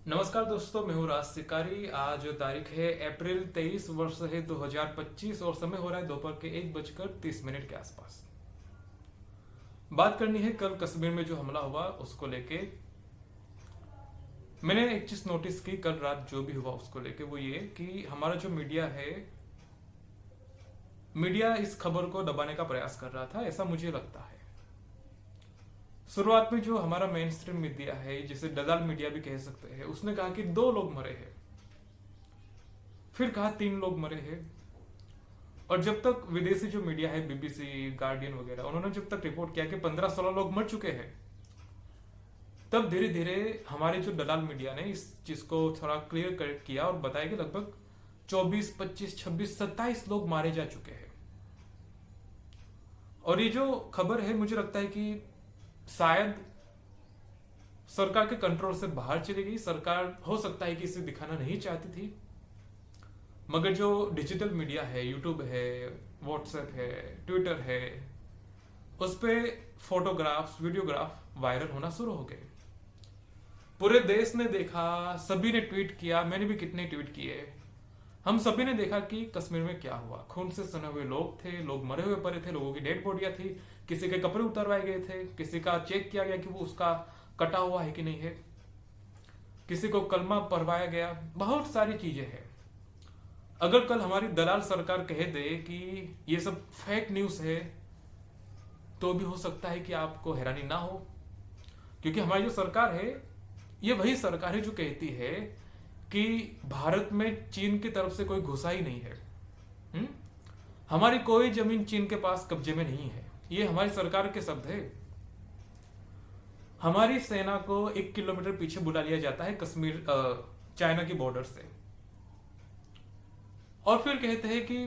नमस्कार दोस्तों, मैं हूँ राज शिकारी। आज तारीख है अप्रैल 23, वर्ष है 2025 और समय हो रहा है दोपहर के 1:30 के आसपास। बात करनी है कल कश्मीर में जो हमला हुआ उसको लेके। मैंने एक चीज नोटिस की कल रात जो भी हुआ उसको लेके, वो ये कि हमारा जो मीडिया है, मीडिया इस खबर को दबाने का प्रयास कर रहा था, ऐसा मुझे लगता है। शुरुआत में जो हमारा मेन स्ट्रीम मीडिया है, जिसे दलाल मीडिया भी कह सकते हैं, उसने कहा कि 2 लोग मरे हैं, फिर कहा 3 लोग मरे हैं। और जब तक विदेशी जो मीडिया है, बीबीसी, गार्डियन वगैरह, उन्होंने जब तक रिपोर्ट किया कि 15-16 लोग मर चुके हैं, तब धीरे धीरे हमारे जो दलाल मीडिया ने इस चीज को थोड़ा क्लियर कर किया और बताया कि लगभग 24, 25, 26, 27 लोग मारे जा चुके हैं। और ये जो खबर है, मुझे लगता है कि शायद सरकार के कंट्रोल से बाहर चली गई। सरकार हो सकता है कि इसे दिखाना नहीं चाहती थी, मगर जो डिजिटल मीडिया है, यूट्यूब है, व्हाट्सएप है, ट्विटर है, उस पे फोटोग्राफ्स, वीडियोग्राफ वायरल होना शुरू हो गए। पूरे देश ने देखा, सभी ने ट्वीट किया, मैंने भी कितने ट्वीट किए। हम सभी ने देखा कि कश्मीर में क्या हुआ। खून से सने हुए लोग थे, लोग मरे हुए पड़े थे, लोगों की डेड बॉडियां थी, किसी के कपड़े उतरवाए गए थे, किसी का चेक किया गया कि वो उसका कटा हुआ है कि नहीं है, किसी को कलमा पढ़वाया गया, बहुत सारी चीजें हैं। अगर कल हमारी दलाल सरकार कह दे कि ये सब फेक न्यूज है, तो भी हो सकता है कि आपको हैरानी ना हो, क्योंकि हमारी जो सरकार है, ये वही सरकार है जो कहती है कि भारत में चीन की तरफ से कोई घुसा ही नहीं है। हुँ? हमारी कोई जमीन चीन के पास कब्जे में नहीं है। ये हमारी सरकार के शब्द है। हमारी सेना को 1 किलोमीटर पीछे बुला लिया जाता है कश्मीर, चाइना की बॉर्डर से, और फिर कहते हैं कि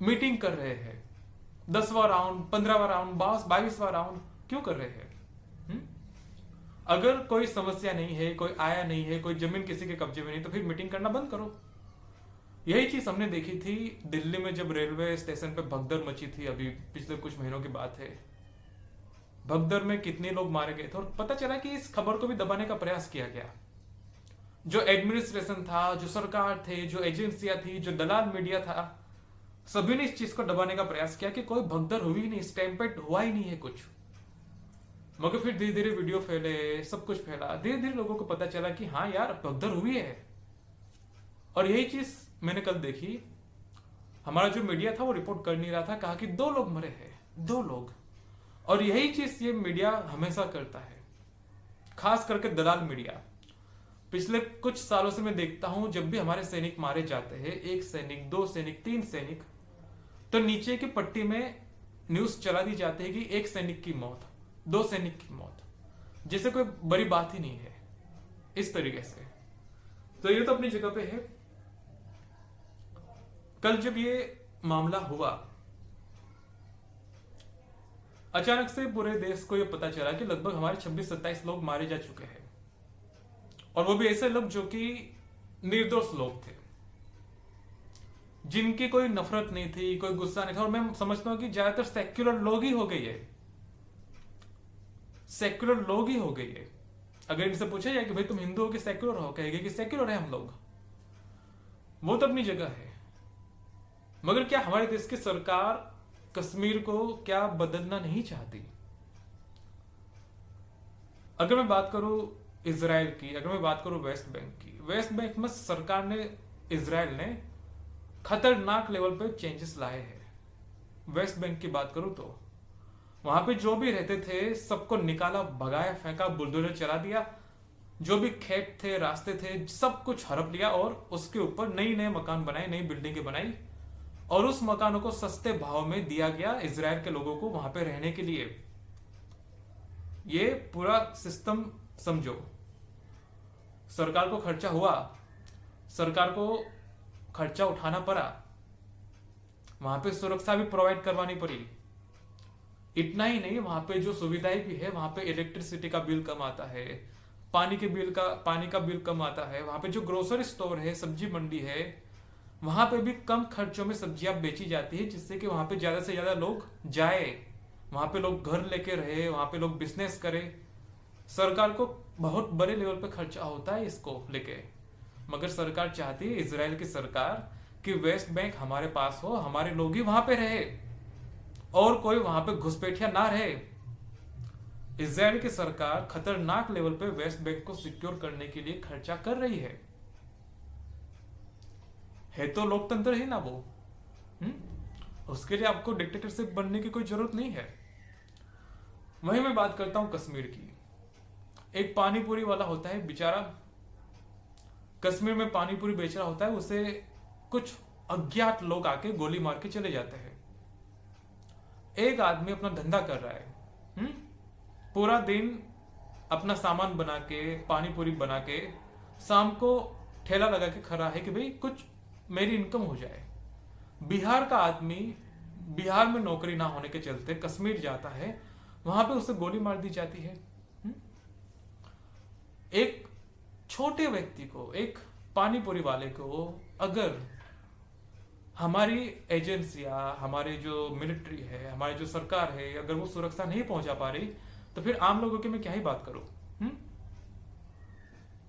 मीटिंग कर रहे हैं। 10वां राउंड, 15वां राउंड, 22वां राउंड क्यों कर रहे हैं? हुँ? अगर कोई समस्या नहीं है, कोई आया नहीं है, कोई जमीन किसी के कब्जे में नहीं, तो फिर मीटिंग करना बंद करो। यही चीज हमने देखी थी दिल्ली में, जब रेलवे स्टेशन पे भगदड़ मची थी, अभी पिछले कुछ महीनों की बात है। भगदड़ में कितने लोग मारे गए थे, और पता चला कि इस खबर को भी दबाने का प्रयास किया गया। जो एडमिनिस्ट्रेशन था, जो सरकार थे, जो एजेंसियां थी, जो दलाल मीडिया था, सभी ने इस चीज को दबाने का प्रयास किया कि कोई भगदड़ हुई ही नहीं, स्टैम्पेड हुआ ही नहीं है कुछ। मगर फिर धीरे धीरे वीडियो फैले, सब कुछ फैला, धीरे धीरे लोगों को पता चला कि हाँ यार, भगदड़ हुई है। और यही चीज मैंने कल देखी। हमारा जो मीडिया था वो रिपोर्ट कर नहीं रहा था, कहा कि 2 लोग मरे हैं, 2 लोग। और यही चीज ये मीडिया हमेशा करता है, खास करके दलाल मीडिया। पिछले कुछ सालों से मैं देखता हूं, जब भी हमारे सैनिक मारे जाते हैं, 1 सैनिक, 2 सैनिक, 3 सैनिक, तो नीचे की पट्टी में न्यूज चला दी जाती है कि 1 सैनिक की मौत, 2 सैनिक की मौत, जैसे कोई बड़ी बात ही नहीं है, इस तरीके से। तो ये तो अपनी जगह पे है। कल जब ये मामला हुआ, अचानक से पूरे देश को ये पता चला कि लगभग हमारे 26-27 लोग मारे जा चुके हैं, और वो भी ऐसे लोग जो कि निर्दोष लोग थे, जिनकी कोई नफरत नहीं थी, कोई गुस्सा नहीं था। और मैं समझता हूं कि ज्यादातर सेक्युलर लोग ही हो गई है, सेक्युलर लोग ही हो गई है। अगर इनसे पूछा जाए कि भाई तुम हिंदू हो कि सेक्युलर हो, कहेंगे कि सेक्युलर है हम लोग। वो तो अपनी जगह है, मगर क्या हमारे देश की सरकार कश्मीर को क्या बदलना नहीं चाहती? अगर मैं बात करूं इसराइल की, अगर मैं बात करूं वेस्ट बैंक की, वेस्ट बैंक में सरकार ने, इसराइल ने खतरनाक लेवल पे चेंजेस लाए हैं। वेस्ट बैंक की बात करूं तो वहां पे जो भी रहते थे सबको निकाला, भगाया, फेंका, बुलडोजर चला दिया। जो भी खेत थे, रास्ते थे, सब कुछ हड़प लिया, और उसके ऊपर नई नए मकान बनाए, नई बिल्डिंगें बनाई, और उस मकानों को सस्ते भाव में दिया गया इजराइल के लोगों को वहां पे रहने के लिए। ये पूरा सिस्टम समझो। सरकार को खर्चा हुआ, सरकार को खर्चा उठाना पड़ा, वहां पे सुरक्षा भी प्रोवाइड करवानी पड़ी। इतना ही नहीं, वहां पे जो सुविधाएं भी है, वहां पे इलेक्ट्रिसिटी का बिल कम आता है, पानी का बिल कम आता है, वहां पे जो ग्रोसरी स्टोर है, सब्जी मंडी है, वहां पे भी कम खर्चों में सब्जियां बेची जाती है, जिससे कि वहां पे ज्यादा से ज्यादा लोग जाए, वहां पे लोग घर लेके रहे, वहां पे लोग बिजनेस करे। सरकार को बहुत बड़े लेवल पे खर्चा होता है इसको लेके, मगर सरकार चाहती है, इजराइल की सरकार, कि वेस्ट बैंक हमारे पास हो, हमारे लोग ही वहां पे रहे और कोई वहां पे घुसपैठिया ना रहे। इजराइल की सरकार खतरनाक लेवल पे वेस्ट बैंक को सिक्योर करने के लिए खर्चा कर रही है तो लोकतंत्र ही ना वो। उसके लिए आपको डिक्टेटरशिप बनने की कोई जरूरत नहीं है। वहीं मैं बात करता हूं कश्मीर की। एक पानीपुरी वाला होता है बेचारा, कश्मीर में पानीपुरी बेच रहा होता है, उसे कुछ अज्ञात लोग आके गोली मार के चले जाते हैं। एक आदमी अपना धंधा कर रहा है, पूरा दिन अपना सामान बना के, पानीपुरी बना के, शाम को ठेला लगा के खड़ा है कि भाई कुछ मेरी इनकम हो जाए। बिहार का आदमी बिहार में नौकरी ना होने के चलते कश्मीर जाता है, वहां पे उसे गोली मार दी जाती है। एक छोटे व्यक्ति को, एक पानीपुरी वाले को अगर हमारी एजेंसियां, हमारे जो मिलिट्री है, हमारी जो सरकार है, अगर वो सुरक्षा नहीं पहुंचा पा रही, तो फिर आम लोगों की मैं क्या ही बात करूं।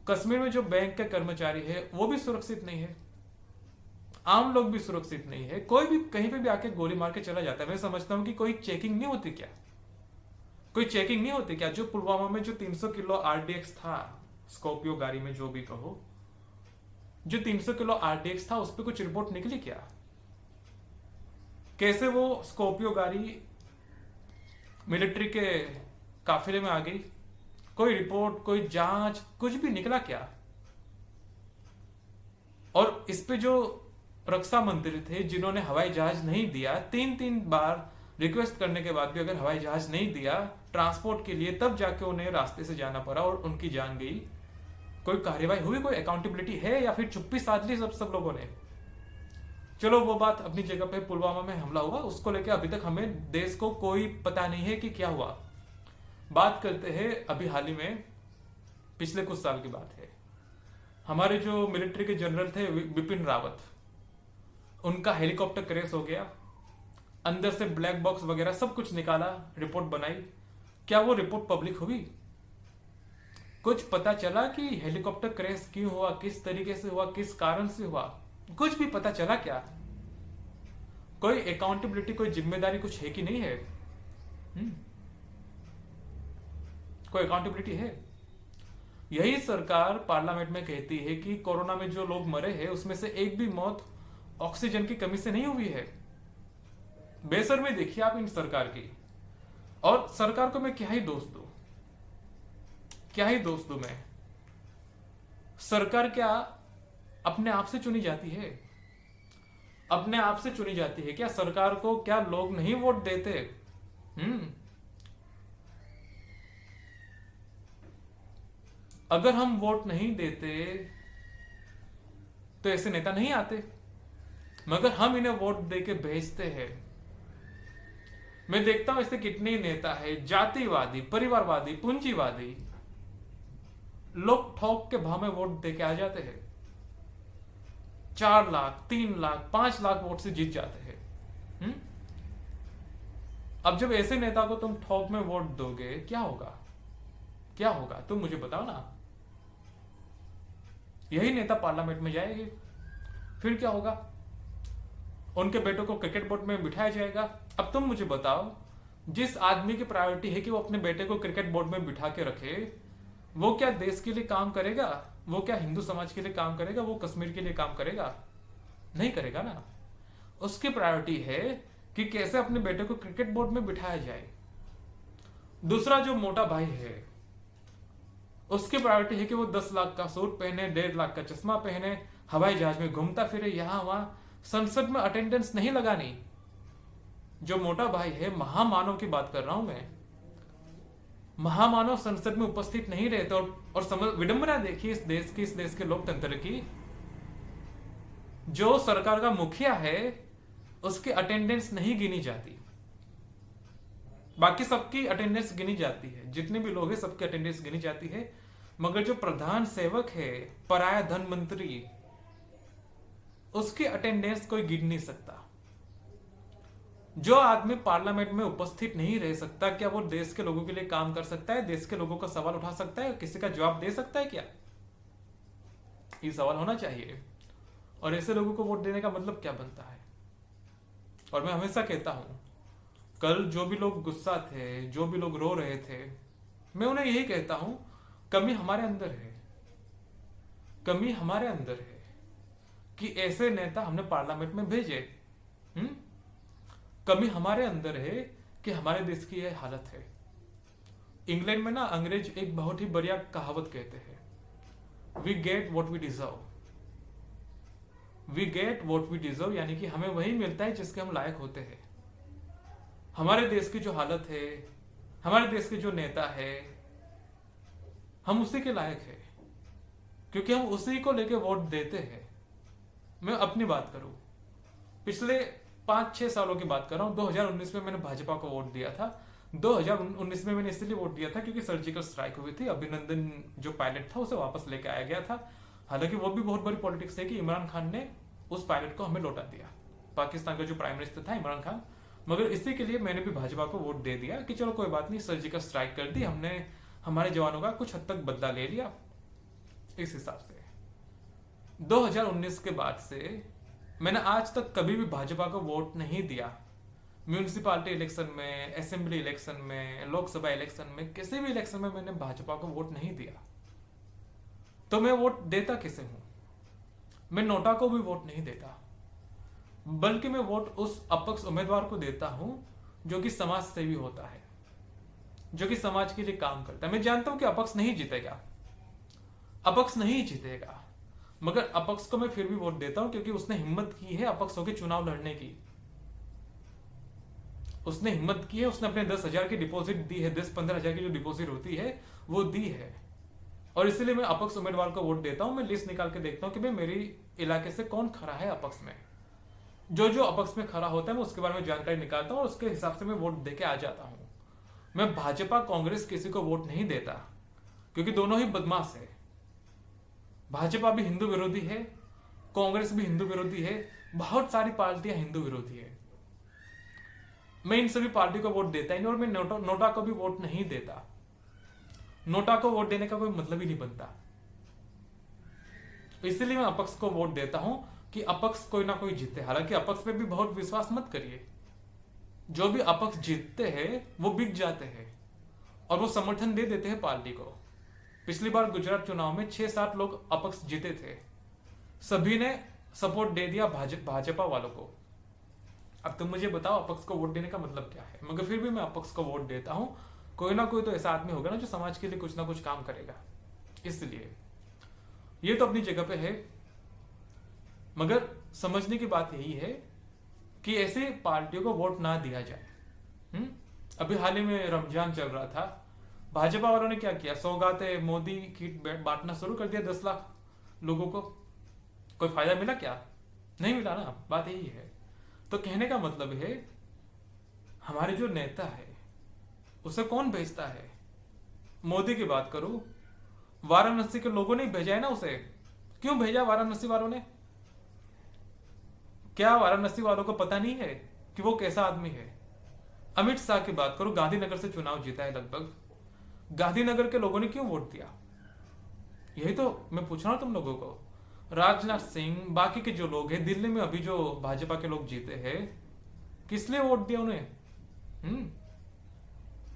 कश्मीर में जो बैंक के कर्मचारी है वो भी सुरक्षित नहीं है, आम लोग भी सुरक्षित नहीं है। कोई भी कहीं पे भी आके गोली मार के चला जाता है। मैं समझता हूं कि कोई चेकिंग नहीं होती क्या, कोई चेकिंग नहीं होती क्या? जो पुलवामा में जो 300 किलो आरडीएक्स था, स्कॉर्पियो गाड़ी में जो भी कहो, जो 300 किलो आरडीएक्स था, उस पर कुछ रिपोर्ट निकली क्या? कैसे वो स्कॉर्पियो गाड़ी मिलिट्री के काफिले में आ गई? कोई रिपोर्ट, कोई जांच, कुछ भी निकला क्या? और इस पे जो रक्षा मंत्री थे, जिन्होंने हवाई जहाज नहीं दिया, 3 बार रिक्वेस्ट करने के बाद भी अगर हवाई जहाज नहीं दिया ट्रांसपोर्ट के लिए, तब जाके उन्हें रास्ते से जाना पड़ा और उनकी जान गई। कोई कार्यवाही हुई, कोई अकाउंटेबिलिटी है, या फिर चुप्पी साध ली सब लोगों ने? चलो वो बात अपनी जगह पे। पुलवामा में हमला हुआ, उसको लेकर अभी तक हमें देश को कोई पता नहीं है कि क्या हुआ। बात करते हैं अभी हाल ही में, पिछले कुछ साल की बात है। हमारे जो मिलिट्री के जनरल थे बिपिन रावत, उनका हेलीकॉप्टर क्रैश हो गया, अंदर से ब्लैक बॉक्स वगैरह सब कुछ निकाला, रिपोर्ट बनाई। क्या वो रिपोर्ट पब्लिक हुई? कुछ पता चला कि हेलीकॉप्टर क्रैश क्यों हुआ, किस तरीके से हुआ, किस कारण से हुआ? कुछ भी पता चला क्या? कोई अकाउंटेबिलिटी, कोई जिम्मेदारी कुछ है कि नहीं है? कोई अकाउंटेबिलिटी है? यही सरकार पार्लियामेंट में कहती है कि कोरोना में जो लोग मरे हैं उसमें से एक भी मौत ऑक्सीजन की कमी से नहीं हुई है। बेशर्मी देखिए आप इन सरकार की। और सरकार को मैं क्या ही दोष दूं, क्या ही दोष दूं मैं? सरकार क्या अपने आप से चुनी जाती है? अपने आप से चुनी जाती है क्या? सरकार को क्या लोग नहीं वोट देते? अगर हम वोट नहीं देते तो ऐसे नेता नहीं आते, मगर हम इन्हें वोट देके भेजते हैं। मैं देखता हूं ऐसे कितने ही नेता है, जातिवादी, परिवारवादी, पूंजीवादी, लोग ठोक के भाव में वोट देके आ जाते हैं। 4 लाख, 3 लाख, 5 लाख वोट से जीत जाते हैं। अब जब ऐसे नेता को तुम ठोक में वोट दोगे, क्या होगा? क्या होगा तुम मुझे बताओ ना। यही नेता पार्लियामेंट में जाएंगे, फिर क्या होगा? उनके बेटों को क्रिकेट बोर्ड में बिठाया जाएगा। अब तुम मुझे बताओ, जिस आदमी की प्रायोरिटी है कि वो अपने बेटे को क्रिकेट बोर्ड में बिठा के रखे, वो क्या देश के लिए काम करेगा? वो क्या हिंदू समाज के लिए काम करेगा? वो कश्मीर के लिए काम करेगा? नहीं करेगा ना। उसकी प्रायोरिटी है कि कैसे अपने बेटे को क्रिकेट बोर्ड में बिठाया जाए। दूसरा जो मोटा भाई है, उसकी प्रायोरिटी है कि वो 10 लाख का सूट पहने, 1.5 लाख का चश्मा पहने, हवाई जहाज में घूमता फिरे, यहां वहां, संसद में अटेंडेंस नहीं लगानी। जो मोटा भाई है, महामानव की बात कर रहा हूं मैं, महामानव संसद में उपस्थित नहीं रहते। और समझ, विडंबना देखिए इस देश के लोकतंत्र की। जो सरकार का मुखिया है उसकी अटेंडेंस नहीं गिनी जाती, बाकी सबकी अटेंडेंस गिनी जाती है। जितने भी लोग हैं सबकी अटेंडेंस गिनी जाती है, मगर जो प्रधान सेवक है, पराया धन मंत्री, उसकी अटेंडेंस कोई गिन नहीं सकता। जो आदमी पार्लियामेंट में उपस्थित नहीं रह सकता, क्या वो देश के लोगों के लिए काम कर सकता है? देश के लोगों का सवाल उठा सकता है? किसी का जवाब दे सकता है क्या? ये सवाल होना चाहिए। और ऐसे लोगों को वोट देने का मतलब क्या बनता है? और मैं हमेशा कहता हूं, कल जो भी लोग गुस्सा थे, जो भी लोग रो रहे थे, मैं उन्हें यही कहता हूं, कमी हमारे अंदर है, कमी हमारे अंदर है कि ऐसे नेता हमने पार्लियामेंट में भेजे। कमी हमारे अंदर है कि हमारे देश की यह हालत है। इंग्लैंड में ना अंग्रेज एक बहुत ही बढ़िया कहावत कहते हैं, we get what we deserve. We get what we deserve, यानी कि हमें वही मिलता है जिसके हम लायक होते हैं। हमारे देश की जो हालत है, हमारे देश के जो नेता है, हम उसी के लायक है, क्योंकि हम उसी को लेके वोट देते हैं। मैं अपनी बात करूं, पिछले 5-6 सालों की बात कर रहा हूं। 2019 में मैंने भाजपा को वोट दिया था। 2019 में मैंने इसलिए वोट दिया था क्योंकि सर्जिकल स्ट्राइक हुई थी, अभिनंदन जो पायलट था उसे वापस लेके आया गया था। हालांकि वो भी बहुत बड़ी पॉलिटिक्स है कि इमरान खान ने उस पायलट को हमें लौटा दिया, पाकिस्तान का जो प्राइम मिनिस्टर था इमरान खान। मगर इसी के लिए मैंने भी भाजपा को वोट दे दिया कि चलो कोई बात नहीं, सर्जिकल स्ट्राइक कर दी हमने, हमारे जवानों का कुछ हद तक बदला ले लिया। इस हिसाब से 2019 के बाद से मैंने आज तक कभी भी भाजपा को वोट नहीं दिया। म्यूनिसिपालिटी इलेक्शन में, असेंबली इलेक्शन में, लोकसभा इलेक्शन में, किसी भी इलेक्शन में मैंने भाजपा को वोट नहीं दिया। तो मैं वोट देता किसे हूं? मैं नोटा को भी वोट नहीं देता, बल्कि मैं वोट उस अपक्ष उम्मीदवार को देता हूं जो कि समाज सेवी होता है, जो कि समाज के लिए काम करता है। मैं जानता हूं कि अपक्ष नहीं जीतेगा, अपक्ष नहीं जीतेगा, मगर अपक्ष को मैं फिर भी वोट देता हूं क्योंकि उसने हिम्मत की है अपक्ष होकर चुनाव लड़ने की। उसने हिम्मत की है, उसने अपने 10,000 की डिपॉजिट दी है, 10-15 हज़ार की जो डिपॉजिट होती है वो दी है। और इसलिए मैं अपक्ष उम्मीदवार को वोट देता हूं। मैं लिस्ट निकाल के देखता हूं कि भाई मेरी इलाके से कौन खड़ा है अपक्ष में। जो जो अपक्ष में खड़ा होता है मैं उसके बारे में जानकारी निकालता हूं और उसके हिसाब से मैं वोट देके आ जाता हूं। मैं भाजपा कांग्रेस किसी को वोट नहीं देता क्योंकि दोनों ही बदमाश है। भाजपा भी हिंदू विरोधी है, कांग्रेस भी हिंदू विरोधी है, बहुत सारी पार्टियां हिंदू विरोधी है। मैं इन सभी पार्टी को वोट देता ही नहीं, और मैं नोटा को भी वोट नहीं देता। नोटा को वोट देने का कोई मतलब ही नहीं बनता। इसलिए मैं अपक्ष को वोट देता हूं कि अपक्ष कोई ना कोई जीते। हालांकि अपक्ष पे भी बहुत विश्वास मत करिए। जो भी अपक्ष जीतते हैं वो बिक जाते हैं और वो समर्थन दे देते हैं पार्टी को। पिछली बार गुजरात चुनाव में 6-7 लोग अपक्ष जीते थे, सभी ने सपोर्ट दे दिया भाजपा वालों को। अब तुम मुझे बताओ अपक्ष को वोट देने का मतलब क्या है? मगर फिर भी मैं अपक्ष को वोट देता हूं। कोई ना कोई तो ऐसा आदमी होगा ना जो समाज के लिए कुछ ना कुछ काम करेगा। इसलिए ये तो अपनी जगह पे है, मगर समझने की बात यही है कि ऐसे पार्टियों को वोट ना दिया जाए। अभी हाल ही में रमजान चल रहा था, भाजपा वालों ने क्या किया? सौगातें, मोदी किट बांटना शुरू कर दिया 10 लाख लोगों को। कोई फायदा मिला क्या? नहीं मिला ना, बात यही है। तो कहने का मतलब है हमारे जो नेता है उसे कौन भेजता है? मोदी की बात करूं, वाराणसी के लोगों ने भेजा है ना उसे। क्यों भेजा वाराणसी वालों ने? क्या वाराणसी वालों को पता नहीं है कि वो कैसा आदमी है? अमित शाह की बात करूं, गांधीनगर से चुनाव जीता है लगभग। गांधीनगर के लोगों ने क्यों वोट दिया? यही तो मैं पूछ रहा हूं तुम लोगों को। राजनाथ सिंह, बाकी के जो लोग हैं, दिल्ली में अभी जो भाजपा के लोग जीते हैं, किस लिए वोट दिया उन्हें?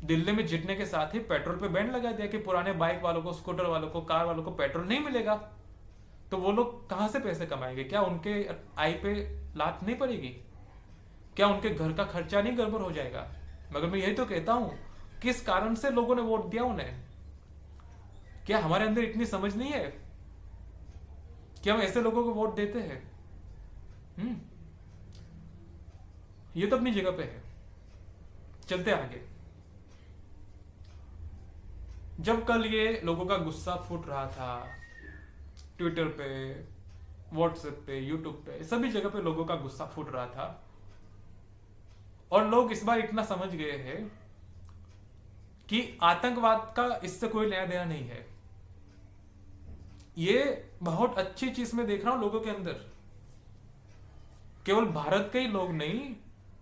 दिल्ली में जीतने के साथ ही पेट्रोल पे बैन लगा दिया कि पुराने बाइक वालों को, स्कूटर वालों को, कार वालों को पेट्रोल नहीं मिलेगा। तो वो लोग कहां से पैसे कमाएंगे? क्या उनके आई पे लात नहीं पड़ेगी? क्या उनके घर का खर्चा नहीं गड़बड़ हो जाएगा? मगर मैं यही तो कहता हूं, किस कारण से लोगों ने वोट दिया उन्हें? क्या हमारे अंदर इतनी समझ नहीं है कि हम ऐसे लोगों को वोट देते हैं? ये तो अपनी जगह पे है। चलते आगे। जब कल ये लोगों का गुस्सा फूट रहा था, ट्विटर पे, व्हाट्सएप पे, यूट्यूब पे, सभी जगह पे लोगों का गुस्सा फूट रहा था, और लोग इस बार इतना समझ गए हैं कि आतंकवाद का इससे कोई लेना देना नहीं है। ये बहुत अच्छी चीज मैं देख रहा हूं लोगों के अंदर। केवल भारत के ही लोग नहीं,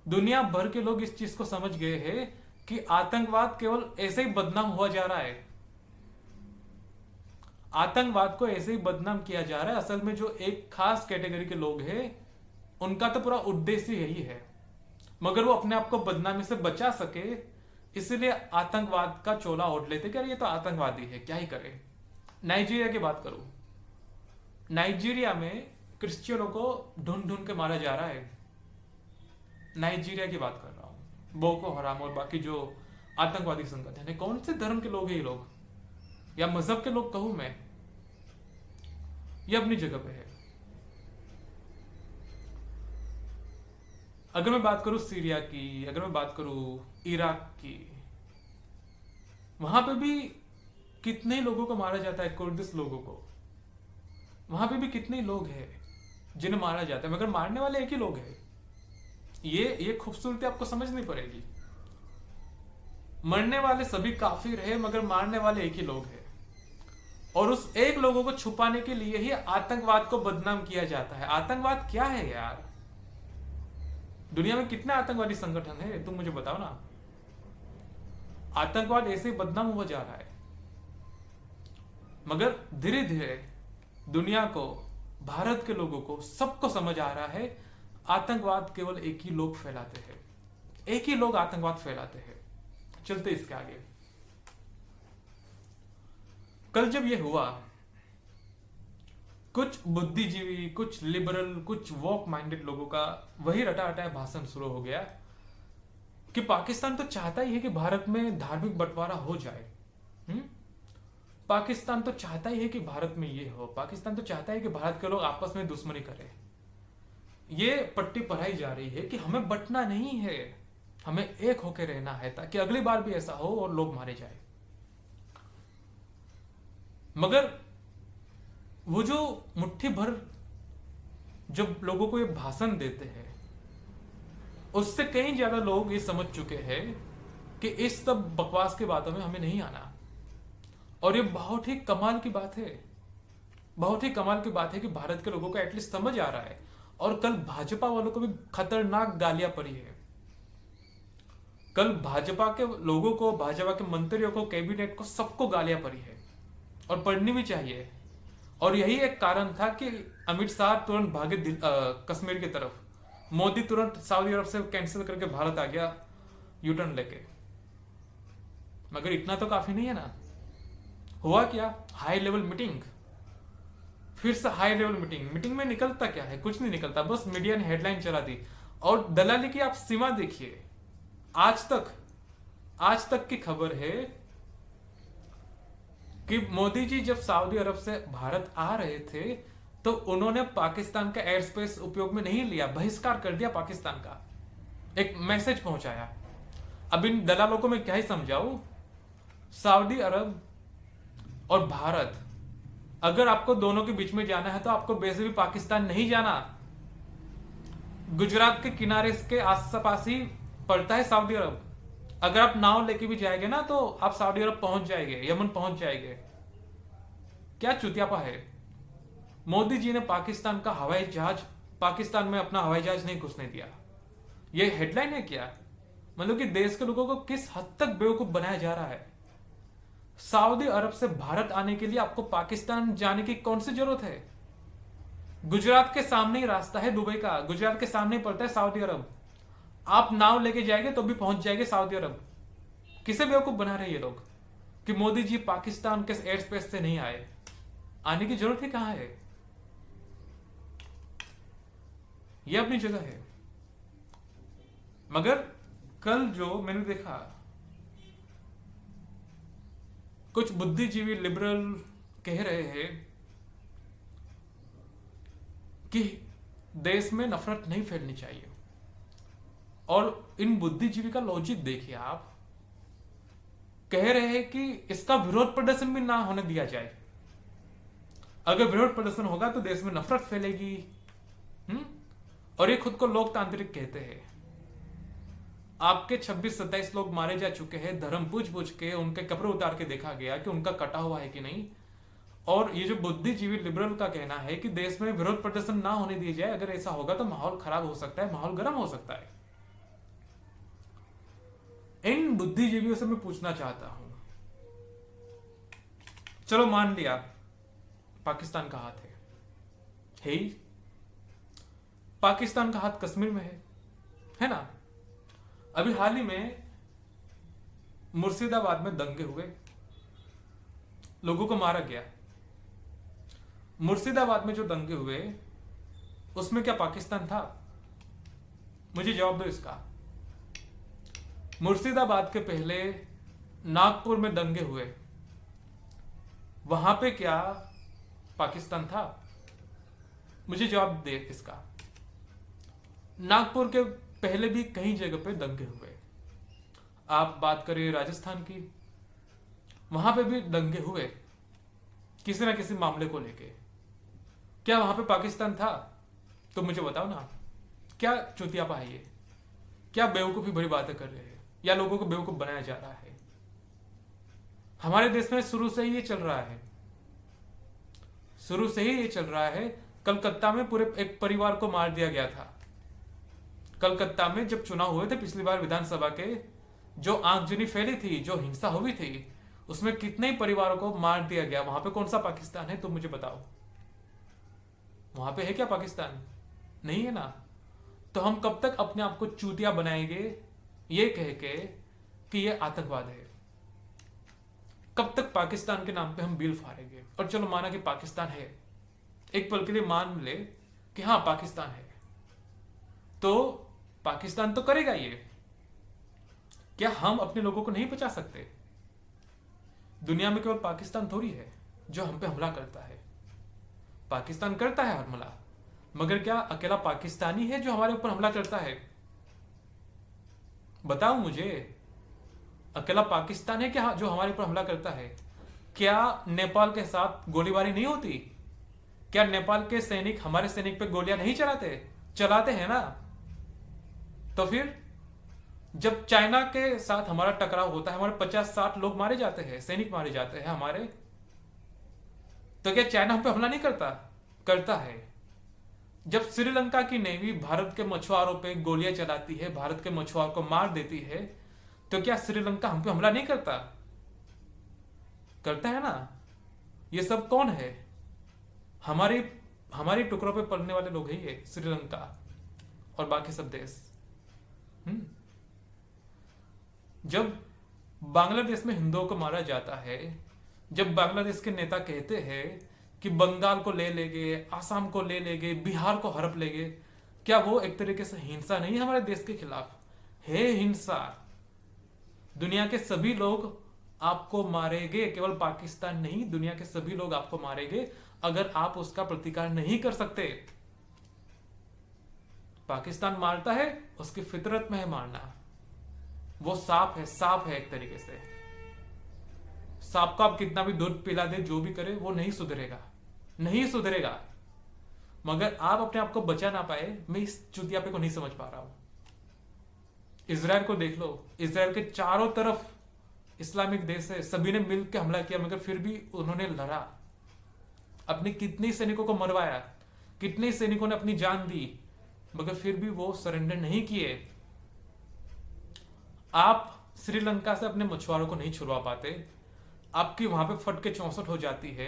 दुनिया भर के लोग इस चीज को समझ गए हैं कि आतंकवाद केवल ऐसे ही बदनाम हुआ जा रहा है। आतंकवाद को ऐसे ही बदनाम किया जा रहा है। असल में जो एक खास कैटेगरी के लोग हैं उनका तो पूरा उद्देश्य यही है, मगर वो अपने आप को बदनामी से बचा सके इसलिए आतंकवाद का चोला ओढ़ लेते कि यार ये तो आतंकवादी है, क्या ही करे। नाइजीरिया की बात करूं, नाइजीरिया में क्रिश्चियनों को ढूंढ ढूंढ के मारा जा रहा है। नाइजीरिया की बात कर रहा हूं। बोको हराम और बाकी जो आतंकवादी संगठन है, कौन से धर्म के लोग हैं ये लोग, या मजहब के लोग कहूं मैं, ये अपनी जगह पे है। अगर मैं बात करूं सीरिया की, अगर मैं बात करूं इराक की, वहां पे भी कितने लोगों को मारा जाता है, कुर्दिश लोगों को। वहां पे भी कितने लोग हैं जिन्हें मारा जाता है, मगर मारने वाले एक ही लोग हैं। ये खूबसूरती आपको समझनी पड़ेगी। मरने वाले सभी काफिर है, मगर मारने वाले एक ही लोग हैं। और उस एक लोगों को छुपाने के लिए ही आतंकवाद को बदनाम किया जाता है। आतंकवाद क्या है यार? दुनिया में कितने आतंकवादी संगठन है, तुम मुझे बताओ ना। आतंकवाद ऐसे ही बदनाम हुआ जा रहा है, मगर धीरे धीरे दुनिया को, भारत के लोगों को, सबको समझ आ रहा है आतंकवाद केवल एक ही लोग फैलाते हैं, एक ही लोग आतंकवाद फैलाते हैं। चलते इसके आगे। कल जब ये हुआ, कुछ बुद्धिजीवी, कुछ लिबरल, कुछ वॉक माइंडेड लोगों का वही रटा रटाया भाषण शुरू हो गया कि पाकिस्तान तो चाहता ही है कि भारत में धार्मिक बंटवारा हो जाए। पाकिस्तान तो चाहता ही है कि भारत में ये हो, पाकिस्तान तो चाहता है कि भारत के लोग आपस में दुश्मनी करें। ये पट्टी पढ़ाई जा रही है कि हमें बंटना नहीं है, हमें एक होकर रहना है ताकि अगली बार भी ऐसा हो और लोग मारे जाए। मगर वो जो मुट्ठी भर जब लोगों को ये भाषण देते हैं, उससे कई ज्यादा लोग ये समझ चुके हैं कि इस सब बकवास की बातों में हमें नहीं आना। और ये बहुत ही कमाल की बात है, बहुत ही कमाल की बात है कि भारत के लोगों को एटलीस्ट समझ आ रहा है। और कल भाजपा वालों को भी खतरनाक गालियां पड़ी है। कल भाजपा के लोगों को, भाजपा के मंत्रियों को, कैबिनेट को, सबको गालियां पड़ी है और पढ़नी भी चाहिए। और यही एक कारण था कि अमित शाह तुरंत भागे कश्मीर की तरफ, मोदी तुरंत सऊदी अरब से कैंसिल करके भारत आ गया यूटर्न लेके। मगर इतना तो काफी नहीं है ना। हुआ क्या? हाई लेवल मीटिंग, फिर से हाई लेवल मीटिंग। मीटिंग में निकलता क्या है? कुछ नहीं निकलता, बस मीडिया ने हेडलाइन चला दी। और दलाली की आप सीमा देखिए। आज तक की खबर है कि मोदी जी जब सऊदी अरब से भारत आ रहे थे तो उन्होंने पाकिस्तान का एयर स्पेस उपयोग में नहीं लिया, बहिष्कार कर दिया पाकिस्तान का, एक मैसेज पहुंचाया। अब इन दलालों को मैं क्या ही समझाऊं। सऊदी अरब और भारत, अगर आपको दोनों के बीच में जाना है तो आपको वैसे भी पाकिस्तान नहीं जाना। गुजरात के किनारे के आसपास ही पड़ता है सऊदी अरब। अगर आप नाव लेके भी जाएंगे ना तो आप सऊदी अरब पहुंच जाएंगे, यमन पहुंच जाएंगे। क्या चुतियापा है। मोदी जी ने पाकिस्तान का हवाई जहाज, पाकिस्तान में अपना हवाई जहाज नहीं घुसने दिया। ये हेडलाइन है क्या? मतलब कि देश के लोगों को किस हद तक बेवकूफ बनाया जा रहा है। सऊदी अरब से भारत आने के लिए आपको पाकिस्तान जाने की कौन सी जरूरत है? गुजरात के सामने ही रास्ता है दुबई का, गुजरात के सामने ही पड़ता है सऊदी अरब। आप नाव लेके जाएंगे तो भी पहुंच जाएंगे सऊदी अरब। किसे बेवकूफ बना रहे ये लोग कि मोदी जी पाकिस्तान के एयर स्पेस से नहीं आए? आने की जरूरत ही कहां है? ये अपनी जगह है। मगर कल जो मैंने देखा, कुछ बुद्धिजीवी लिबरल कह रहे हैं कि देश में नफरत नहीं फैलनी चाहिए। और इन बुद्धिजीवी का लॉजिक देखिए आप, कह रहे हैं कि इसका विरोध प्रदर्शन भी ना होने दिया जाए। अगर विरोध प्रदर्शन होगा तो देश में नफरत फैलेगी। और ये खुद को लोकतांत्रिक कहते हैं। आपके 26-27 लोग मारे जा चुके हैं, धर्म पूछ के उनके कपड़े उतार के देखा गया कि उनका कटा हुआ है कि नहीं। और ये जो बुद्धिजीवी लिबरल का कहना है कि देश में विरोध प्रदर्शन ना होने दिया जाए, अगर ऐसा होगा तो माहौल खराब हो सकता है, माहौल गर्म हो सकता है। बुद्धिजीवियों से मैं पूछना चाहता हूं, चलो मान लिया पाकिस्तान का हाथ है ही, पाकिस्तान का हाथ कश्मीर में है ना। अभी हाल ही में मुर्शिदाबाद में दंगे हुए, लोगों को मारा गया। मुर्शिदाबाद में जो दंगे हुए उसमें क्या पाकिस्तान था? मुझे जवाब दो इसका। मुर्शिदाबाद के पहले नागपुर में दंगे हुए, वहां पे क्या पाकिस्तान था? मुझे जवाब दे इसका। नागपुर के पहले भी कई जगह पे दंगे हुए। आप बात करें राजस्थान की, वहां पे भी दंगे हुए किसी ना किसी मामले को लेके। क्या वहां पे पाकिस्तान था? तो मुझे बताओ ना, क्या चुतियापा है ये? क्या बेवकूफी भरी बातें कर रहे हैं, या लोगों को बेवकूफ बनाया जा रहा है? हमारे देश में शुरू से ही ये चल रहा है, शुरू से ही ये चल रहा है। कलकत्ता में पूरे एक परिवार को मार दिया गया था। कलकत्ता में जब चुनाव हुए थे पिछली बार विधानसभा के, जो आगजनी फैली थी, जो हिंसा हुई थी, उसमें कितने परिवारों को मार दिया गया। वहां पे कौन सा पाकिस्तान है? तो मुझे बताओ, वहां पे है क्या पाकिस्तान? नहीं है ना। तो हम कब तक अपने आप को चूतिया बनाएंगे ये कह के कि ये आतंकवाद है? कब तक पाकिस्तान के नाम पे हम बिल फाड़ेंगे? और चलो माना कि पाकिस्तान है, एक पल के लिए मान ले कि हाँ पाकिस्तान है, तो पाकिस्तान तो करेगा ये। क्या हम अपने लोगों को नहीं बचा सकते? दुनिया में केवल पाकिस्तान थोड़ी है जो हम पे हमला करता है। पाकिस्तान करता है हमला, मगर क्या अकेला पाकिस्तानी है जो हमारे ऊपर हमला करता है? बताओ मुझे, अकेला पाकिस्तान है क्या जो हमारे ऊपर हमला करता है? क्या नेपाल के साथ गोलीबारी नहीं होती? क्या नेपाल के सैनिक हमारे सैनिक पे गोलियां नहीं चलाते? चलाते हैं ना। तो फिर जब चाइना के साथ हमारा टकराव होता है, हमारे 50-60 लोग मारे जाते हैं, सैनिक मारे जाते हैं हमारे, तो क्या चाइना हम पे हमला नहीं करता? करता है। जब श्रीलंका की नेवी भारत के मछुआरों पे गोलियां चलाती है, भारत के मछुआरों को मार देती है, तो क्या श्रीलंका हम पे हमला नहीं करता? करता है ना। ये सब कौन है? हमारी हमारी टुकड़ों पे पड़ने वाले लोग ही है, श्रीलंका और बाकी सब देश। जब बांग्लादेश में हिंदुओं को मारा जाता है, जब बांग्लादेश के नेता कहते हैं कि बंगाल को ले लेंगे, आसाम को ले लेंगे, बिहार को हड़प लेंगे, क्या वो एक तरीके से हिंसा नहीं है हमारे देश के खिलाफ? है हिंसा। दुनिया के सभी लोग आपको मारेंगे, केवल पाकिस्तान नहीं, दुनिया के सभी लोग आपको मारेंगे अगर आप उसका प्रतिकार नहीं कर सकते। पाकिस्तान मारता है, उसकी फितरत में है मारना। वो सांप है, सांप है एक तरीके से। सांप को आप कितना भी दूध पिला दे, जो भी करे, वो नहीं सुधरेगा, नहीं सुधरेगा। मगर आप अपने आप को बचा ना पाए, मैं इस चुतियापे को नहीं समझ पा रहा हूं। इजराइल को देख लो, इजराइल के चारों तरफ इस्लामिक देश है, सभी ने मिलकर हमला किया, मगर फिर भी उन्होंने लड़ा, अपने कितने सैनिकों को मरवाया, कितने सैनिकों ने अपनी जान दी, मगर फिर भी वो सरेंडर नहीं किए। आप श्रीलंका से अपने मछुआरों को नहीं छुड़वा पाते, आपकी वहां पे फट के 64 हो जाती है।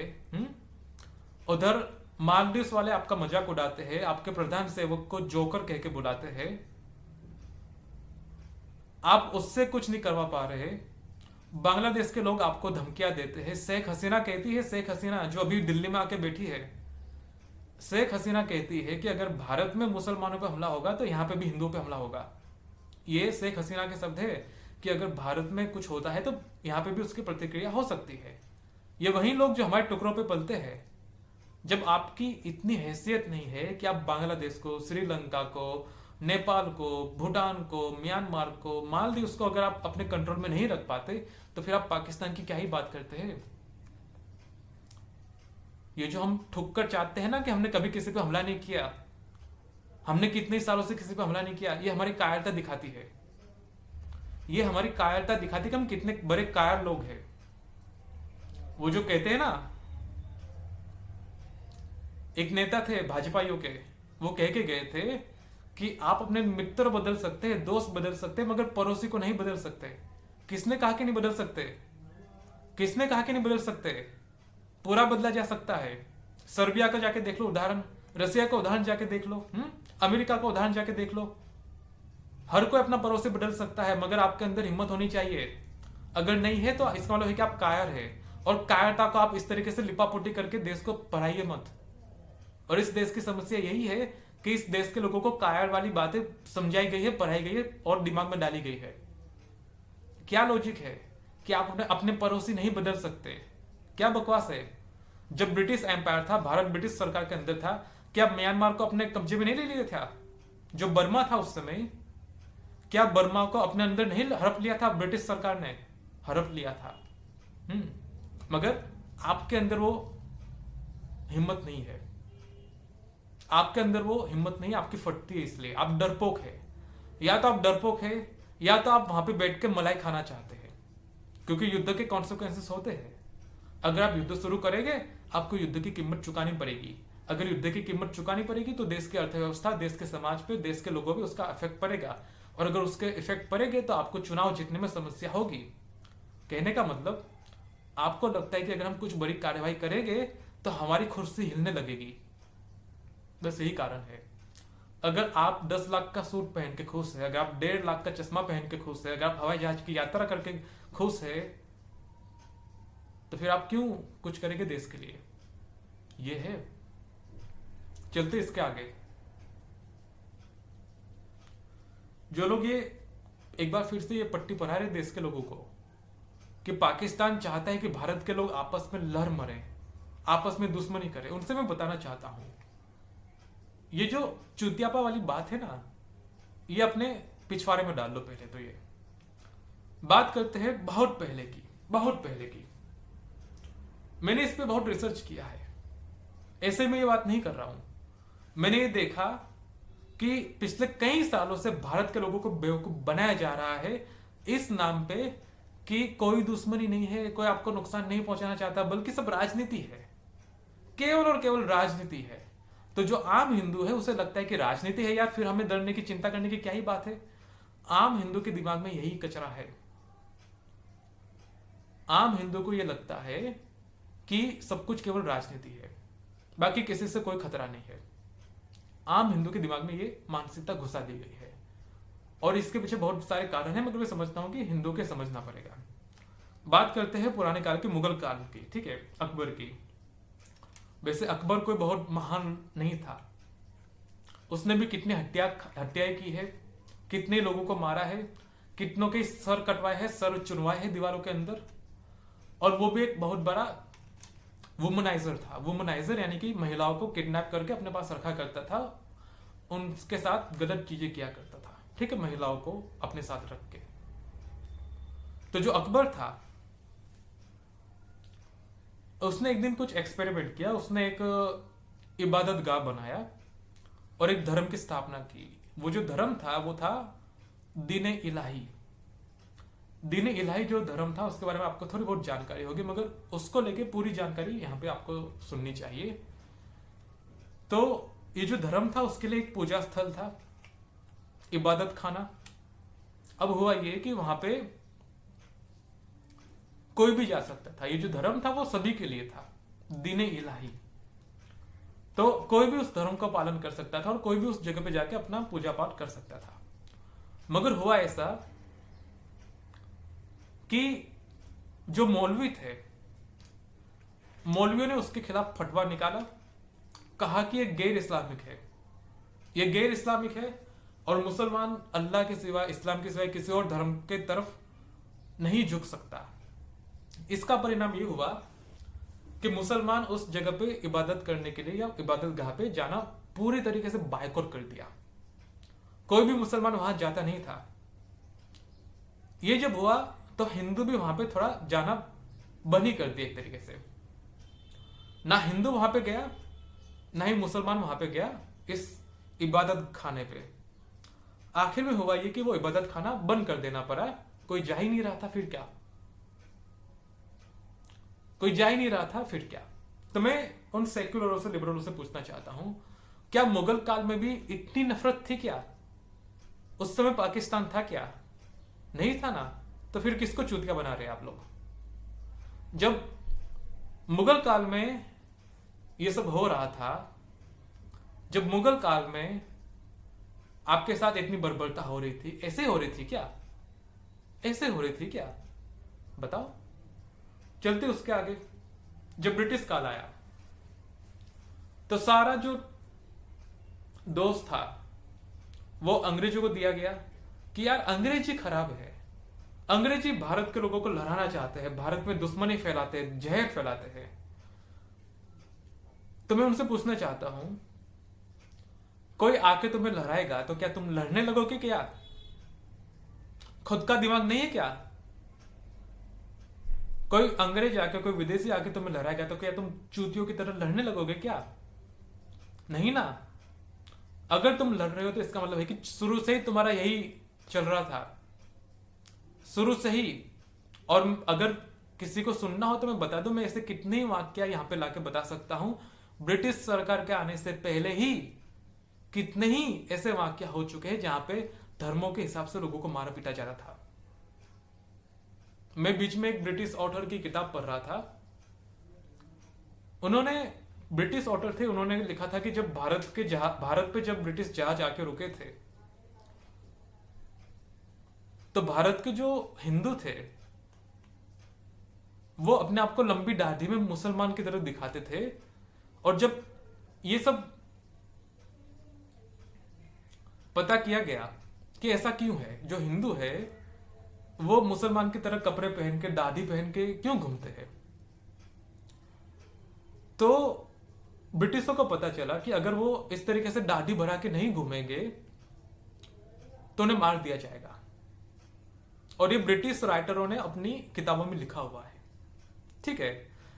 उधर मालदीव्स वाले आपका मजाक उड़ाते हैं, आपके प्रधान सेवक को जोकर कह के बुलाते हैं, आप उससे कुछ नहीं करवा पा रहे। बांग्लादेश के लोग आपको धमकियां देते हैं। शेख हसीना कहती है, शेख हसीना जो अभी दिल्ली में आके बैठी है, शेख हसीना कहती है कि अगर भारत में मुसलमानों पर हमला होगा तो यहां पे भी हिंदुओं पे हमला होगा। ये शेख हसीना के शब्द है कि अगर भारत में कुछ होता है तो यहां पे भी उसकी प्रतिक्रिया हो सकती है। ये वही लोग जो हमारे टुकड़ों पे पलते हैं। जब आपकी इतनी हैसियत नहीं है कि आप बांग्लादेश को, श्रीलंका को, नेपाल को, भूटान को, म्यांमार को, मालदीव्स को अगर आप अपने कंट्रोल में नहीं रख पाते, तो फिर आप पाकिस्तान की क्या ही बात करते हैं। ये जो हम ठुक्कर चाहते हैं ना कि हमने कभी किसी पे हमला नहीं किया, हमने कितने सालों से किसी पे हमला नहीं किया, ये हमारी कायरता दिखाती है। ये हमारी कायरता दिखाती है कि हम कितने बड़े कायर लोग हैं। वो जो कहते हैं ना, एक नेता थे भाजपाइयों के, वो कह के गए थे कि आप अपने मित्र बदल सकते हैं, दोस्त बदल सकते हैं, मगर पड़ोसी को नहीं बदल सकते। किसने कहा कि नहीं बदल सकते? किसने कहा कि नहीं बदल सकते? पूरा बदला जा सकता है। सर्बिया का जाके देख लो उदाहरण, रसिया का उदाहरण जाके देख लो, अमेरिका का उदाहरण जाके देख लो। हर कोई अपना पड़ोसी बदल सकता है, मगर आपके अंदर हिम्मत होनी चाहिए। अगर नहीं है तो इसका मतलब है कि आप कायर है, और कायरता को आप इस तरीके से लिपापोती करके देश को पढ़ाइए मत। और इस देश की समस्या यही है कि इस देश के लोगों को कायर वाली बातें समझाई गई है, पढ़ाई गई है और दिमाग में डाली गई है। क्या लॉजिक है कि आप अपने पड़ोसी नहीं बदल सकते? क्या बकवास है। जब ब्रिटिश एम्पायर था, भारत ब्रिटिश सरकार के अंदर था, क्या म्यांमार को अपने कब्जे में नहीं ले लिया था? जो बर्मा था उस समय, क्या बर्मा को अपने अंदर नहीं हड़प लिया था? ब्रिटिश सरकार ने हड़प लिया था। मगर आपके अंदर वो हिम्मत नहीं है, आपके अंदर वो हिम्मत नहीं, आपकी फटती है, इसलिए आप डरपोक है। या तो आप डरपोक है, या तो आप वहां पे बैठ के मलाई खाना चाहते हैं, क्योंकि युद्ध के कॉन्सिक्वेंसेस होते हैं। अगर आप युद्ध शुरू करेंगे, आपको युद्ध की कीमत चुकानी पड़ेगी। अगर युद्ध की कीमत चुकानी पड़ेगी तो देश की अर्थव्यवस्था, देश के समाज पे, देश के लोगों पे उसका इफेक्ट पड़ेगा। और अगर उसके इफेक्ट पड़ेंगे तो आपको चुनाव जीतने में समस्या होगी। कहने का मतलब, आपको लगता है कि अगर हम कुछ बड़ी कार्यवाही करेंगे तो हमारी कुर्सी हिलने लगेगी। बस यही कारण है। अगर आप 10 लाख का सूट पहन के खुश है, अगर आप 1.5 लाख का चश्मा पहन के खुश है, अगर आप हवाई जहाज की यात्रा करके खुश है, तो फिर आप क्यों कुछ करेंगे देश के लिए? ये है। चलते इसके आगे। जो लोग ये एक बार फिर से ये पट्टी पढ़ा रहे देश के लोगों को कि पाकिस्तान चाहता है कि भारत के लोग आपस में लड़ मरे, आपस में दुश्मनी करें, उनसे मैं बताना चाहता हूं, ये जो चुतियापा वाली बात है ना, ये अपने पिछवाड़े में डाल लो। पहले तो ये बात करते हैं बहुत पहले की, बहुत पहले की। मैंने इस पे बहुत रिसर्च किया है, ऐसे में ये बात नहीं कर रहा हूं। मैंने ये देखा कि पिछले कई सालों से भारत के लोगों को बेवकूफ बनाया जा रहा है इस नाम पे कि कोई दुश्मनी नहीं है, कोई आपको नुकसान नहीं पहुंचाना चाहता, बल्कि सब राजनीति है, केवल और केवल राजनीति है। तो जो आम हिंदू है उसे लगता है कि राजनीति है यार, फिर हमें डरने की, चिंता करने की क्या ही बात है। आम हिंदू के दिमाग में यही कचरा है। आम हिंदू को यह लगता है कि सब कुछ केवल राजनीति है, बाकी किसी से कोई खतरा नहीं है। आम हिंदू के दिमाग में ये मानसिकता घुसा दी गई है, और इसके पीछे बहुत सारे कारण हैं, मगर मैं समझता हूं कि हिंदू के समझना पड़ेगा। बात करते हैं पुराने काल के, मुगल काल की, ठीक है, अकबर की। वैसे अकबर कोई बहुत महान नहीं था, उसने भी कितनी हत्याएं की है, कितने लोगों को मारा है, कितनों के सर कटवाए हैं, सर चुनवाए हैं दीवारों के अंदर। और वो भी एक बहुत बड़ा वुमनाइजर था। वुमनाइजर यानी कि महिलाओं को किडनैप करके अपने पास रखा करता था, उनके साथ गलत चीजें किया करता था, ठीक है, महिलाओं को अपने साथ रख के। तो जो अकबर था, उसने एक दिन कुछ एक्सपेरिमेंट किया। उसने एक इबादत गाह बनाया और एक धर्म की स्थापना की। वो जो धर्म था वो था दीन इलाही। दीन इलाही जो धर्म था उसके बारे में आपको थोड़ी बहुत जानकारी होगी, मगर उसको लेके पूरी जानकारी यहाँ पे आपको सुननी चाहिए। तो ये जो धर्म था उसके लिए एक पूजा स्थल था, इबादत खाना। अब हुआ ये कि वहां पे कोई भी जा सकता था। ये जो धर्म था वो सभी के लिए था, दीन इलाही। तो कोई भी उस धर्म का पालन कर सकता था और कोई भी उस जगह पे जाके अपना पूजा पाठ कर सकता था। मगर हुआ ऐसा कि जो मौलवी थे, मौलवियों ने उसके खिलाफ फतवा निकाला, कहा कि ये गैर इस्लामिक है, ये गैर इस्लामिक है, और मुसलमान अल्लाह के सिवा, इस्लाम के सिवा किसी और धर्म के तरफ नहीं झुक सकता। इसका परिणाम ये हुआ कि मुसलमान उस जगह पे इबादत करने के लिए या इबादत गाह पे जाना पूरी तरीके से बायकॉट कर दिया। कोई भी मुसलमान वहां जाता नहीं था। ये जब हुआ तो हिंदू भी वहां पे थोड़ा जाना बंद ही कर दिया एक तरीके से। ना हिंदू वहां पे गया, ना ही मुसलमान वहां पे गया इस इबादत खाने पे। आखिर में हुआ ये कि वो इबादत खाना बंद कर देना पड़ा। कोई जा ही नहीं रहा था, फिर क्या, कोई जा ही नहीं रहा था, फिर क्या। तो मैं उन सेक्युलरों से, लिबरलों से पूछना चाहता हूं, क्या मुगल काल में भी इतनी नफरत थी क्या? उस समय पाकिस्तान था क्या? नहीं था ना। तो फिर किसको चूतिया बना रहे हैं आप लोग? जब मुगल काल में ये सब हो रहा था, जब मुगल काल में आपके साथ इतनी बर्बरता हो रही थी, ऐसे हो रही थी क्या? ऐसे हो रही थी क्या? बताओ। चलते उसके आगे, जब ब्रिटिश काल आया तो सारा जो दोस्त था वो अंग्रेजों को दिया गया कि यार अंग्रेजी खराब है, अंग्रेजी भारत के लोगों को लड़ाना चाहते हैं, भारत में दुश्मनी फैलाते हैं, जहर फैलाते हैं। तो मैं उनसे पूछना चाहता हूं, कोई आके तुम्हें लड़ाएगा तो क्या तुम लड़ने लगोगे क्या? खुद का दिमाग नहीं है क्या? कोई अंग्रेज आके, कोई विदेशी आके तुम्हें लड़ाएगा तो क्या तुम चूतियों की तरह लड़ने लगोगे क्या? नहीं ना। अगर तुम लड़ रहे हो तो इसका मतलब है कि शुरू से ही तुम्हारा यही चल रहा था, शुरू से ही। और अगर किसी को सुनना हो तो मैं बता दूं, मैं ऐसे कितने ही वाक्य यहां पे लाके बता सकता हूं। ब्रिटिश सरकार के आने से पहले ही कितने ही ऐसे वाक्य हो चुके हैं जहां पे धर्मों के हिसाब से लोगों को मारा पीटा जा रहा था। मैं बीच में एक ब्रिटिश ऑथर की किताब पढ़ रहा था। उन्होंने, ब्रिटिश ऑथर थे, उन्होंने लिखा था कि जब भारत पे जब ब्रिटिश जहाज आके रुके थे तो भारत के जो हिंदू थे वो अपने आप को लंबी दाढ़ी में मुसलमान की तरह दिखाते थे। और जब ये सब पता किया गया कि ऐसा क्यों है, जो हिंदू है वो मुसलमान की तरह कपड़े पहन के, दाढ़ी पहन के क्यों घूमते हैं, तो ब्रिटिशों को पता चला कि अगर वो इस तरीके से दाढ़ी बढ़ा के नहीं घूमेंगे तो उन्हें मार दिया जाएगा। और ये ब्रिटिश राइटरों ने अपनी किताबों में लिखा हुआ है। ठीक है,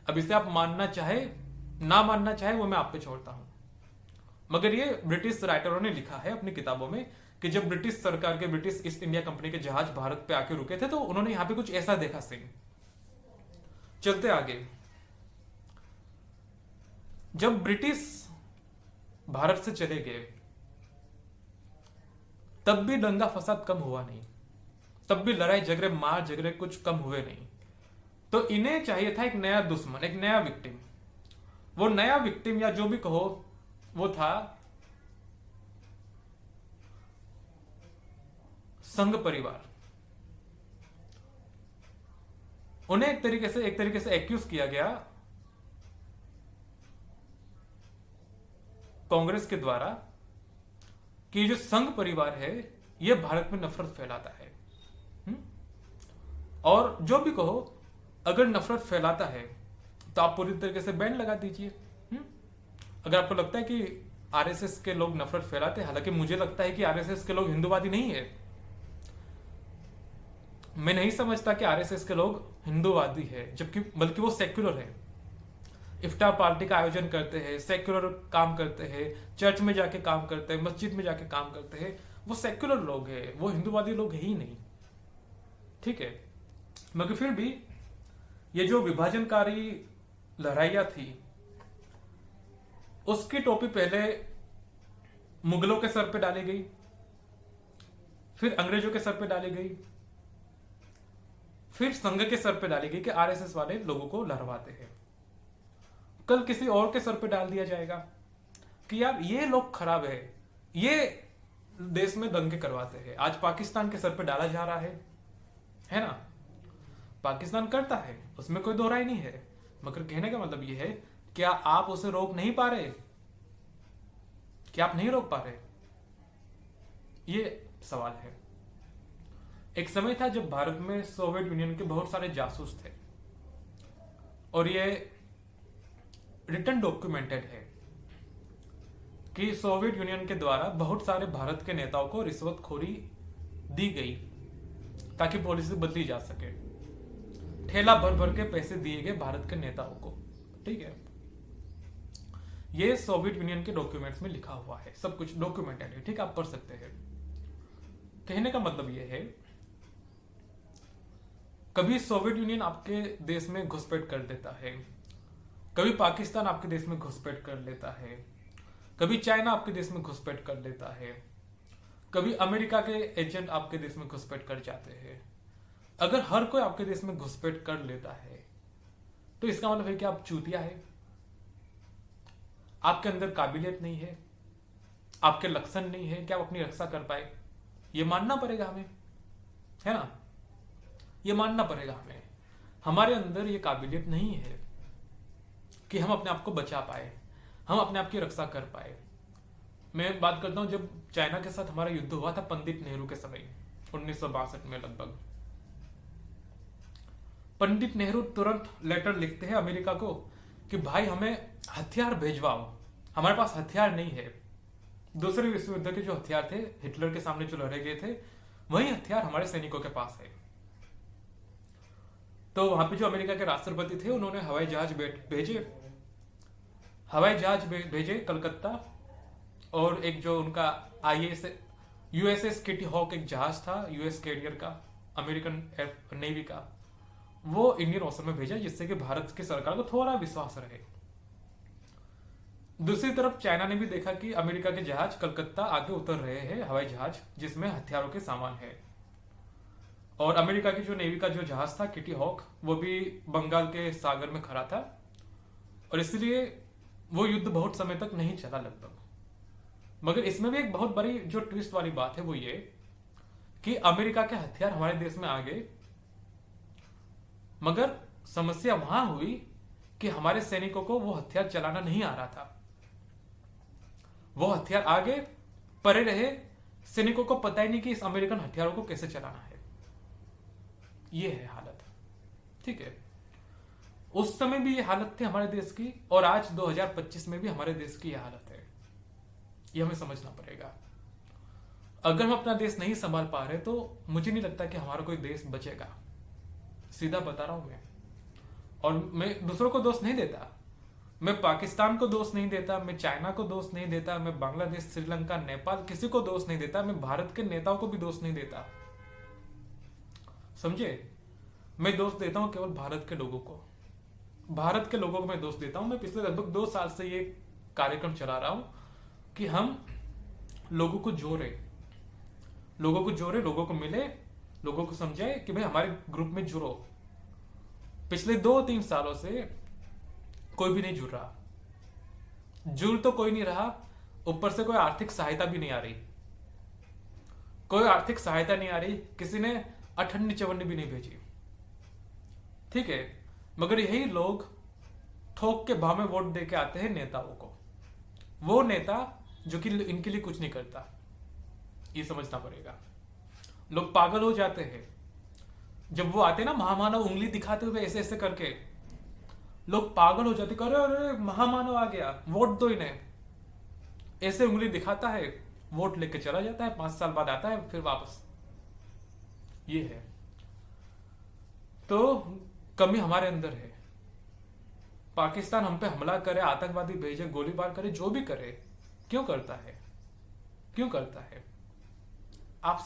अब इसे आप मानना चाहे ना मानना चाहे वो मैं आप पे छोड़ता हूं, मगर ये ब्रिटिश राइटरों ने लिखा है अपनी किताबों में कि जब ब्रिटिश सरकार के, ब्रिटिश ईस्ट इंडिया कंपनी के जहाज भारत पे आके रुके थे तो उन्होंने यहां पे कुछ ऐसा देखा सीन। चलते आगे, जब ब्रिटिश भारत से चले गए तब भी दंगा फसाद कम हुआ नहीं, तब भी लड़ाई झगड़े, मार झगड़े कुछ कम हुए नहीं। तो इन्हें चाहिए था एक नया दुश्मन, एक नया विक्टिम। वो नया विक्टिम या जो भी कहो वो था संघ परिवार। उन्हें एक तरीके से एक्यूज किया गया कांग्रेस के द्वारा कि जो संघ परिवार है ये भारत में नफरत फैलाता है। और जो भी कहो, अगर नफरत फैलाता है तो आप पूरी तरीके से बैन लगा दीजिए। अगर आपको लगता है कि आरएसएस के लोग नफरत फैलाते हैं, हालांकि मुझे लगता है कि आरएसएस के लोग हिंदूवादी नहीं है। मैं नहीं समझता कि आरएसएस के लोग हिंदूवादी है, जबकि बल्कि वो सेक्युलर है। इफ्तार पार्टी का आयोजन करते हैं, सेक्युलर काम करते हैं, चर्च में जाके काम करते हैं, मस्जिद में जाके काम करते हैं। वो सेक्युलर लोग हैं, वो हिंदूवादी लोग है ही नहीं। ठीक है, मगर फिर भी ये जो विभाजनकारी लड़ाइयां थी उसकी टोपी पहले मुगलों के सर पे डाली गई, फिर अंग्रेजों के सर पे डाली गई, फिर संघ के सर पे डाली गई कि आरएसएस वाले लोगों को लड़वाते हैं। कल किसी और के सर पे डाल दिया जाएगा कि यार ये लोग खराब है, ये देश में दंगे करवाते हैं। आज पाकिस्तान के सर पे डाला जा रहा है ना। पाकिस्तान करता है, उसमें कोई दो राय नहीं है, मगर कहने का मतलब ये है, क्या आप उसे रोक नहीं पा रहे? क्या आप नहीं रोक पा रहे? ये सवाल है। एक समय था जब भारत में सोवियत यूनियन के बहुत सारे जासूस थे और ये रिटन डॉक्यूमेंटेड है कि सोवियत यूनियन के द्वारा बहुत सारे भारत के नेताओं को रिश्वतखोरी दी गई ताकि पॉलिसी बदली जा सके। ठेला भर भर के पैसे दिए गए भारत के नेताओं को। ठीक है, ये सोवियत यूनियन के डॉक्यूमेंट्स में लिखा हुआ है, सब कुछ डॉक्यूमेंटेड है। ठीक, आप पढ़ सकते हैं। कहने का मतलब यह है, कभी सोवियत यूनियन आपके देश में घुसपैठ कर देता है, कभी पाकिस्तान आपके देश में घुसपैठ कर लेता है, कभी चाइना आपके देश में घुसपैठ कर लेता है, कभी अमेरिका के एजेंट आपके देश में घुसपैठ कर जाते हैं। अगर हर कोई आपके देश में घुसपैठ कर लेता है तो इसका मतलब है कि आप चूतिया है, आपके अंदर काबिलियत नहीं है, आपके लक्षण नहीं है कि आप अपनी रक्षा कर पाए। ये मानना पड़ेगा हमें, है ना, ये मानना पड़ेगा हमें। हमारे अंदर ये काबिलियत नहीं है कि हम अपने आप को बचा पाए, हम अपने आप की रक्षा कर पाए। मैं बात करता हूं जब चाइना के साथ हमारा युद्ध हुआ था पंडित नेहरू के समय 1962 में लगभग, पंडित नेहरू तुरंत लेटर लिखते हैं अमेरिका को कि भाई हमें हथियार भेजवाओ, हमारे पास हथियार नहीं है। दूसरे विश्व युद्ध के जो हथियार थे हिटलर के सामने जो लड़े गए थे, वही हथियार हमारे सैनिकों के पास है। तो वहां पे जो अमेरिका के राष्ट्रपति थे उन्होंने हवाई जहाज भेजे कलकत्ता, और एक जो उनका IAS USS किटी हॉक एक जहाज था यूएस कैरियर का, अमेरिकन नेवी का, वो इंडियन ओशन में भेजा जिससे कि भारत की सरकार को थोड़ा विश्वास रहे। दूसरी तरफ चाइना ने भी देखा कि अमेरिका के जहाज कलकत्ता आके उतर रहे हैं, हवाई जहाज जिसमें हथियारों के सामान है, और अमेरिका की जो नेवी का जो जहाज था किटी हॉक वो भी बंगाल के सागर में खड़ा था, और इसलिए वो युद्ध बहुत समय तक नहीं चला लगभग। मगर इसमें भी एक बहुत बड़ी जो ट्विस्ट वाली बात है वो ये कि अमेरिका के हथियार हमारे देश में आ गए, मगर समस्या वहां हुई कि हमारे सैनिकों को वो हथियार चलाना नहीं आ रहा था। वो हथियार आगे पड़े रहे, सैनिकों को पता ही नहीं कि इस अमेरिकन हथियारों को कैसे चलाना है। ये है हालत, ठीक है। उस समय भी ये हालत थी हमारे देश की, और आज 2025 में भी हमारे देश की ये हालत है। ये हमें समझना पड़ेगा। अगर हम अपना देश नहीं संभाल पा रहे तो मुझे नहीं लगता कि हमारा कोई देश बचेगा, सीधा बता रहा हूं मैं। और मैं दूसरों को दोष नहीं देता, मैं पाकिस्तान को दोष नहीं देता, मैं चाइना को दोष नहीं देता, मैं बांग्लादेश, श्रीलंका, नेपाल किसी को दोष नहीं देता, मैं भारत के नेताओं को भी दोष नहीं देता, समझे। मैं दोष देता हूं केवल भारत के लोगों को, भारत के लोगों को मैं दोष देता हूं। मैं पिछले लगभग 2 साल से ये कार्यक्रम चला रहा हूं कि हम लोगों को जोड़े, लोगों को मिले, लोगों को समझाए कि भाई हमारे ग्रुप में जुड़ो। पिछले 2-3 सालों से कोई भी नहीं जुड़ रहा, जुड़ तो कोई नहीं रहा, ऊपर से कोई आर्थिक सहायता भी नहीं आ रही, कोई आर्थिक सहायता नहीं आ रही, किसी ने अठन्नी चवन्नी भी नहीं भेजी, ठीक है। मगर यही लोग थोक के भाव में वोट दे के आते हैं नेताओं को, वो नेता जो कि इनके लिए कुछ नहीं करता। ये समझना पड़ेगा। लोग पागल हो जाते हैं जब वो आते ना महामानव उंगली दिखाते हुए ऐसे ऐसे करके, लोग पागल हो जाते, अरे अरे महामानव आ गया, वोट दो इन्हें, ऐसे उंगली दिखाता है, वोट लेके चला जाता है, 5 साल बाद आता है फिर वापस। ये है, तो कमी हमारे अंदर है। पाकिस्तान हम पे हमला करे, आतंकवादी भेजे, गोलीबार करे, जो भी करे, क्यों करता है, क्यों करता है?